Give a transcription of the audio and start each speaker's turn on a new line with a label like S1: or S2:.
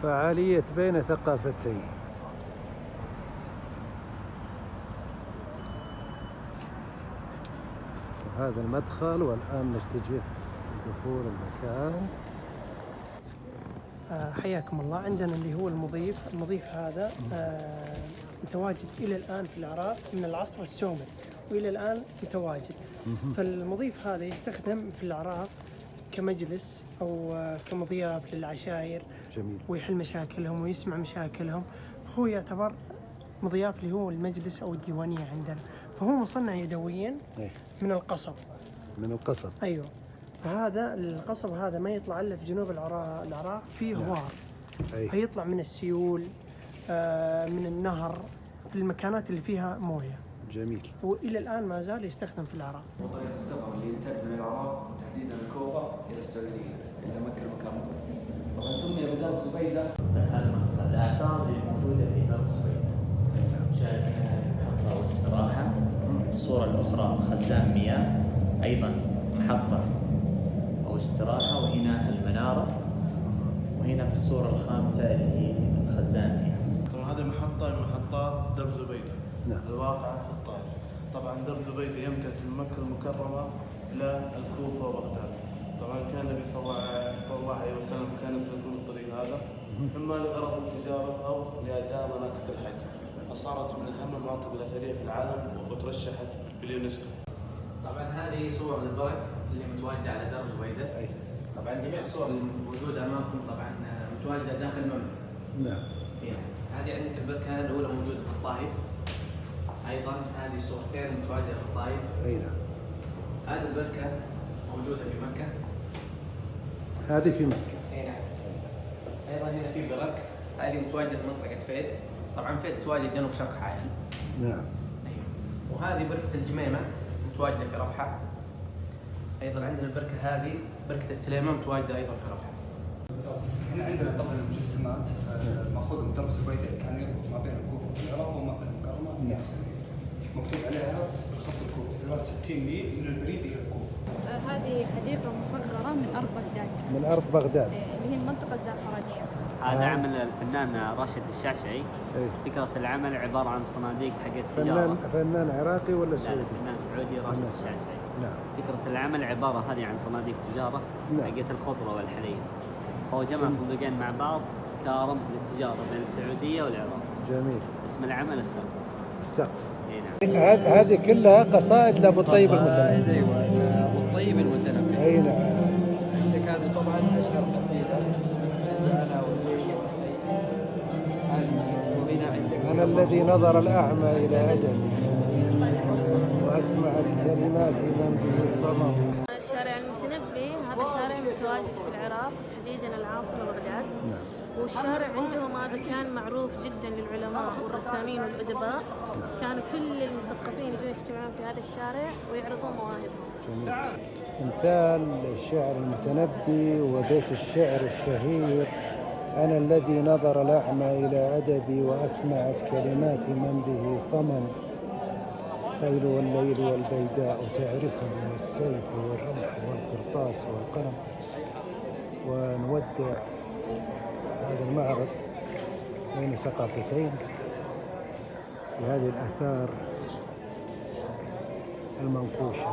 S1: فعالية بين ثقافتين. وهذا المدخل، والآن نتجه لدخول المكان.
S2: حياكم الله. عندنا اللي هو المضيف هذا متواجد إلى الآن في العراق من العصر السومري، وإلى الآن متواجد. فالمضيف هذا يستخدم في العراق كمجلس أو كمضياف للعشائر.
S1: جميل.
S2: ويحل مشاكلهم ويسمع مشاكلهم. فهو يعتبر مضياف اللي هو المجلس أو الديوانية عندنا. فهو مصنع يدويا من القصب.
S1: من القصب.
S2: أيوه. فهذا القصب هذا ما يطلع إلا في جنوب العراق فيه هوار. فيطلع من السيول، من النهر، في المكانات اللي فيها موية.
S1: جميل.
S2: وإلى الآن ما زال يستخدم في العراق.
S3: وطريق السفر اللي يمتد من العراق وتحديدا الكوفة إلى السعودية إلى مكة المكرمة. طبعا سمي بدرب زبيدة.
S4: الآثار اللي موجودة في درب زبيدة شاهدنا محطة واستراحة. الصورة الأخرى خزان مياه، أيضا محطة أو استراحة، وهنا المنارة، وهنا في الصورة الخامسة اللي هي الخزان مياه.
S5: طبعا هذه المحطة من محطات درب زبيدة.
S1: نعم.
S5: الواقعة في الطائف. طبعا درب زبيدة يمتد من مكة المكرمة إلى الكوفة وبغداد. طبعا كان النبي صلى الله عليه وسلم كان يسلكون الطريق هذا إما لغرض التجارة أو لأداء مناسك الحج، فصارت من أهم المناطق الأثرية في العالم وترشحت باليونسكو.
S3: طبعا هذه صور البرك اللي متواجدة على درب زبيدة. طبعا جميع الصور الموجودة أمامكم طبعا متواجدة داخل المملكة.
S1: نعم.
S3: هذه عندك البركة الأولى موجودة في الطائف. أيضا هذه الصورتين متواجدة في الطائف.
S1: أي نعم.
S3: هذه البركة موجودة في مكة.
S1: هذه في مكة.
S3: أي نعم. أيضا هنا في برك، هذه متواجدة في منطقة فيد. طبعا فيد تواجد جنوب شرق عائل.
S1: نعم.
S3: أيوه. وهذه بركة الجميمة متواجدة في رفحة. أيضا عندنا البركة هذه بركة الثليمة متواجدة أيضا في رفحة.
S6: هنا عندنا طبعا المجسمات المأخوذة من درب زبيدة اللي كان يربط ما بين الكوفة في العراق ومكة المكرمة. مكتوب عليها بالخط الكوفي 63 ميل من البريد إلى الكوفة.
S7: هذه حديقة مصغرة من أرض بغداد.
S1: من أرض بغداد.
S7: اللي هي المنطقة الزعفرانية.
S4: هذا عمل الفنان راشد الشعشعي. فكرة العمل عبارة عن صناديق حقت تجارة.
S1: فنان عراقي ولا سعودي؟
S4: لا، فنان سعودي راشد الشعشعي.
S1: نعم.
S4: فكرة العمل عبارة هذه عن صناديق تجارة حقت الخضرة والحليب. هو جمع صندوقين مع بعض كرمز للتجارة بين السعودية والعراق.
S1: جميل.
S4: اسم العمل السقف.
S1: هذه كلها قصائد لأبو الطيب المتنبي.
S8: ايوه، ابو الطيب المتنبي.
S1: اي نعم.
S8: عندك هذه طبعا اشهر قصيده انا وهنا عندك
S1: انا الذي نظر الاعمى الى ادبي واسمعت كلمات من به صمم.
S9: شارع المتنبي هذا شارع متواجد في العراق وتحديدا العاصمه بغداد. والشارع عندهم هذا كان معروف جدا للعلماء والرسامين والادباء. كانوا كل المثقفين يجون يجتمعون في هذا الشارع ويعرضون مواهبهم.
S1: تمثال الشعر المتنبي وبيت الشعر الشهير أنا الذي نظر الأعمى إلى أدبي وأسمعت كلمات من به صمم. خيل والليل والبيداء تعرفني والسيف والرمح والقرطاس والقلم. ونودع هذا المعرض بين ثقافتين بهذه الآثار المنقوشة.